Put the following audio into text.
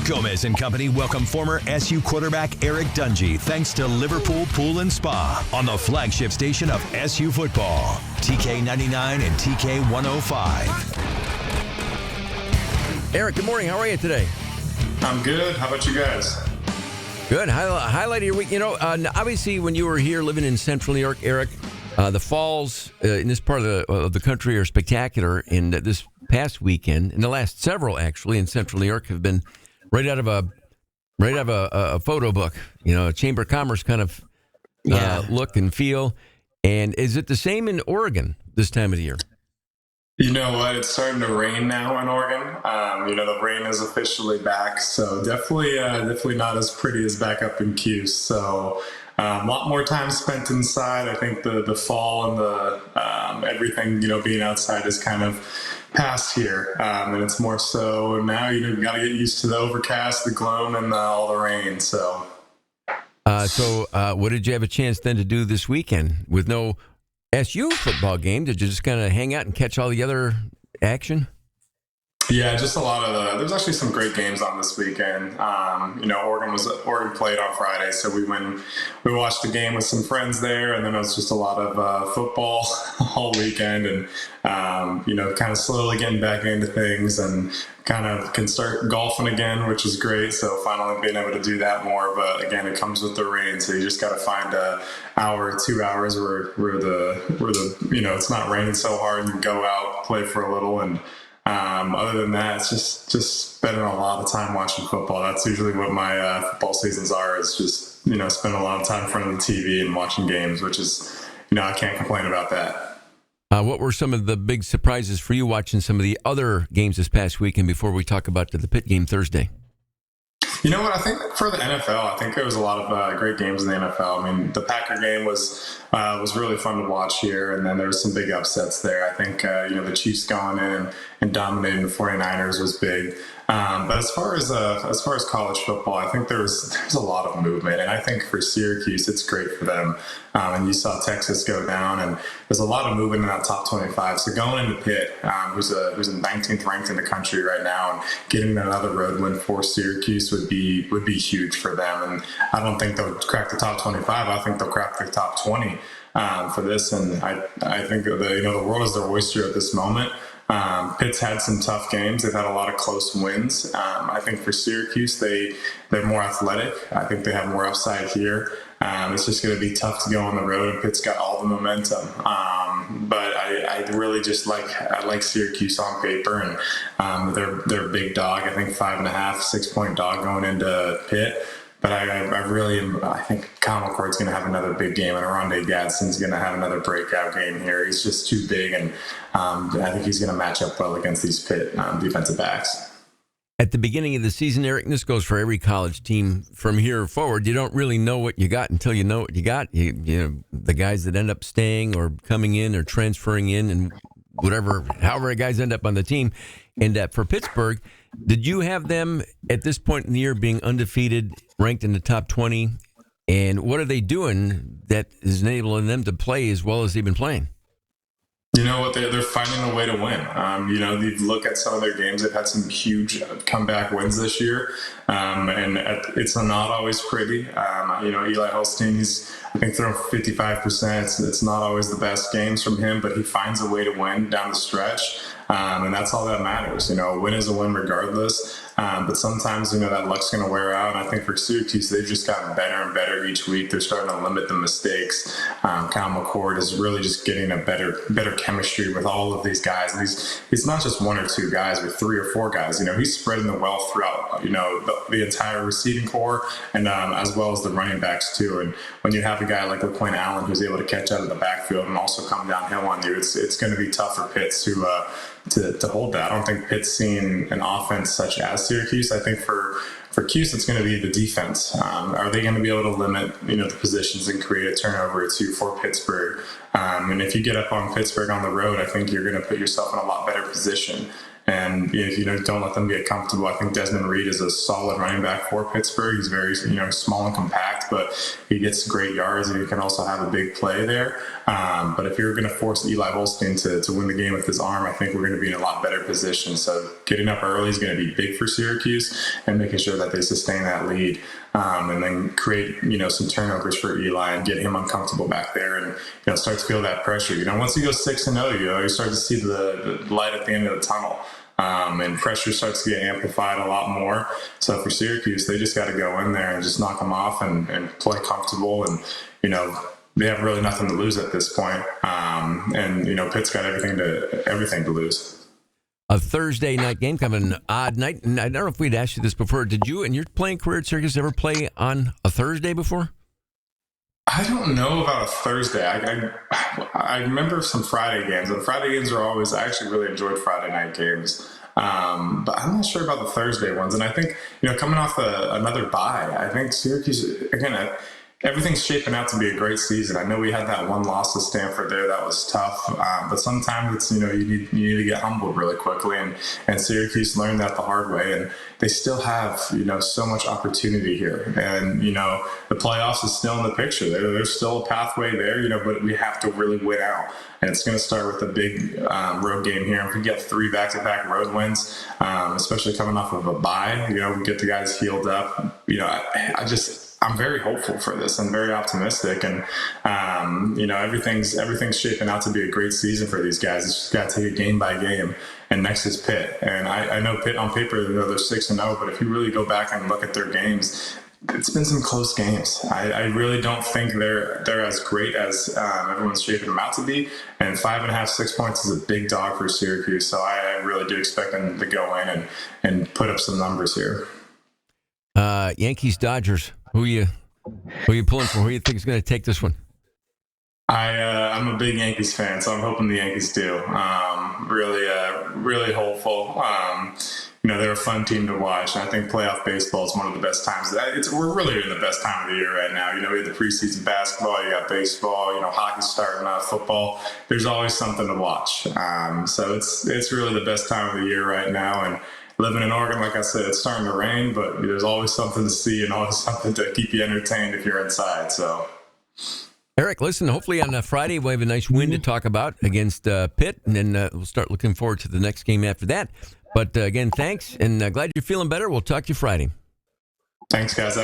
Gomez and Company welcome former SU quarterback Eric Dungey thanks to Liverpool Pool and Spa on the flagship station of SU football, TK99 and TK105. Eric, good morning. How are you today? I'm good. How about you guys? Good. Highlight of your week. Obviously, when you were here living in central New York, Eric, the falls in this part of the country are spectacular. And this past weekend, and the last several actually in central New York, have been right out of a photo book. A Chamber of Commerce kind of look and feel. And is it the same in Oregon this time of the year? You know what? It's starting to rain now in Oregon. The rain is officially back, so definitely not as pretty as back up in Cuse. So a lot more time spent inside. I think the fall and the everything being outside is kind of past here, and it's more so now. You got to get used to the overcast, the gloom, and all the rain. So what did you have a chance then to do this weekend with no SU football game? Did you just kind of hang out and catch all the other action? Yeah, just a lot of there's actually some great games on this weekend. Oregon played on Friday, so we watched the game with some friends there, and then it was just a lot of football all weekend, and kind of slowly getting back into things, and kind of can start golfing again, which is great. So finally being able to do that more, but again, it comes with the rain, so you just got to find a hour or 2 hours where it's not raining so hard, and you go out, play for a little, and other than that, it's just spending a lot of time watching football. That's usually what my football seasons are, is just, spending a lot of time in front of the TV and watching games, which is, I can't complain about that. What were some of the big surprises for you watching some of the other games this past weekend before we talk about the Pitt game Thursday? You know what? I think for the NFL, I think there was a lot of great games in the NFL. I mean, the Packer game was really fun to watch here, and then there was some big upsets there. I think the Chiefs going in and dominating the 49ers was big. But as far as college football, I think there's a lot of movement, and I think for Syracuse, it's great for them. And you saw Texas go down, and there's a lot of movement in that top 25. So going into Pitt, who's 19th ranked in the country right now, and getting another road win for Syracuse would be huge for them. And I don't think they'll crack the top 25. I think they'll crack the top 20 for this. And I think the world is their oyster at this moment. Pitt's had some tough games. They've had a lot of close wins. I think for Syracuse, they're more athletic. I think they have more upside here. It's just going to be tough to go on the road, and Pitt's got all the momentum. But I really just like Syracuse on paper, and they're a big dog. I think 5.5, 6 point dog going into Pitt. But I think Kyle McCord's going to have another big game, and Aronde Gadsden's going to have another breakout game here. He's just too big, and I think he's going to match up well against these Pitt defensive backs. At the beginning of the season, Eric, and this goes for every college team from here forward, you don't really know what you got until you know what you got. The guys that end up staying or coming in or transferring in, and however guys end up on the team. And for Pittsburgh, did you have them at this point in the year being undefeated, ranked in the top 20? And what are they doing that is enabling them to play as well as they've been playing? You know what? They're finding a way to win. You look at some of their games. They've had some huge comeback wins this year, and it's not always pretty. Eli Holstein, he's I think throwing 55%. It's not always the best games from him, but he finds a way to win down the stretch. And that's all that matters. A win is a win regardless. But sometimes, that luck's going to wear out. And I think for Syracuse, they've just gotten better and better each week. They're starting to limit the mistakes. Kyle McCord is really just getting a better chemistry with all of these guys. And he's not just one or two guys, but 3 or 4 guys. He's spreading the wealth throughout, the entire receiving core, and as well as the running backs too. And when you have a guy like LaQuinn Allen who's able to catch out of the backfield and also come downhill on you, it's going to be tough for Pitt to hold that. I don't think Pitt's seen an offense such as Syracuse. I think for Cuse, it's going to be the defense. Are they going to be able to limit, the positions and create a turnover or two for Pittsburgh? And if you get up on Pittsburgh on the road, I think you're going to put yourself in a lot better position. And don't let them get comfortable. I think Desmond Reed is a solid running back for Pittsburgh. He's very small and compact, but he gets great yards, and he can also have a big play there. But if you're going to force Eli Holstein to win the game with his arm, I think we're going to be in a lot better position. So getting up early is going to be big for Syracuse, and making sure that they sustain that lead, and then create some turnovers for Eli and get him uncomfortable back there, and start to feel that pressure. Once you go 6-0, you start to see the light at the end of the tunnel. And pressure starts to get amplified a lot more. So for Syracuse, they just got to go in there and just knock them off and play comfortable. And, they have really nothing to lose at this point. Pitt's got everything to lose. A Thursday night game, kind of an odd night. And I don't know if we'd asked you this before. Did you, in your playing career at Syracuse, ever play on a Thursday before? I don't know about a Thursday. I remember some Friday games, and Friday games are always, I actually really enjoyed Friday night games. But I'm not sure about the Thursday ones. And I think, coming off another bye, I think Syracuse, again, everything's shaping out to be a great season. I know we had that one loss to Stanford there that was tough, but sometimes it's you need to get humbled really quickly, and Syracuse learned that the hard way, and they still have so much opportunity here, and the playoffs is still in the picture. There's still a pathway there, but we have to really win out, and it's going to start with a big road game here. If we get 3 back-to-back road wins, especially coming off of a bye, we get the guys healed up. I'm very hopeful for this. I'm very optimistic, and everything's shaping out to be a great season for these guys. It's just got to take it game by game. And next is Pitt, and I know Pitt on paper they're 6-0, but if you really go back and look at their games, it's been some close games. I really don't think they're as great as everyone's shaping them out to be. And 5.5, 6 points is a big dog for Syracuse, so I really do expect them to go in and put up some numbers here. Yankees, Dodgers. Who you pulling for? Who do you think is going to take this one? I'm a big Yankees fan, so I'm hoping the Yankees do. Really hopeful. They're a fun team to watch, and I think playoff baseball is one of the best times. We're really in the best time of the year right now. We have the preseason basketball, you got baseball, hockey's starting out, football. There's always something to watch. So it's really the best time of the year right now, and living in Oregon, like I said, it's starting to rain, but there's always something to see and always something to keep you entertained if you're inside. So, Eric, listen, hopefully on Friday we'll have a nice win to talk about against Pitt, and then we'll start looking forward to the next game after that. But again, thanks, and glad you're feeling better. We'll talk to you Friday. Thanks, guys.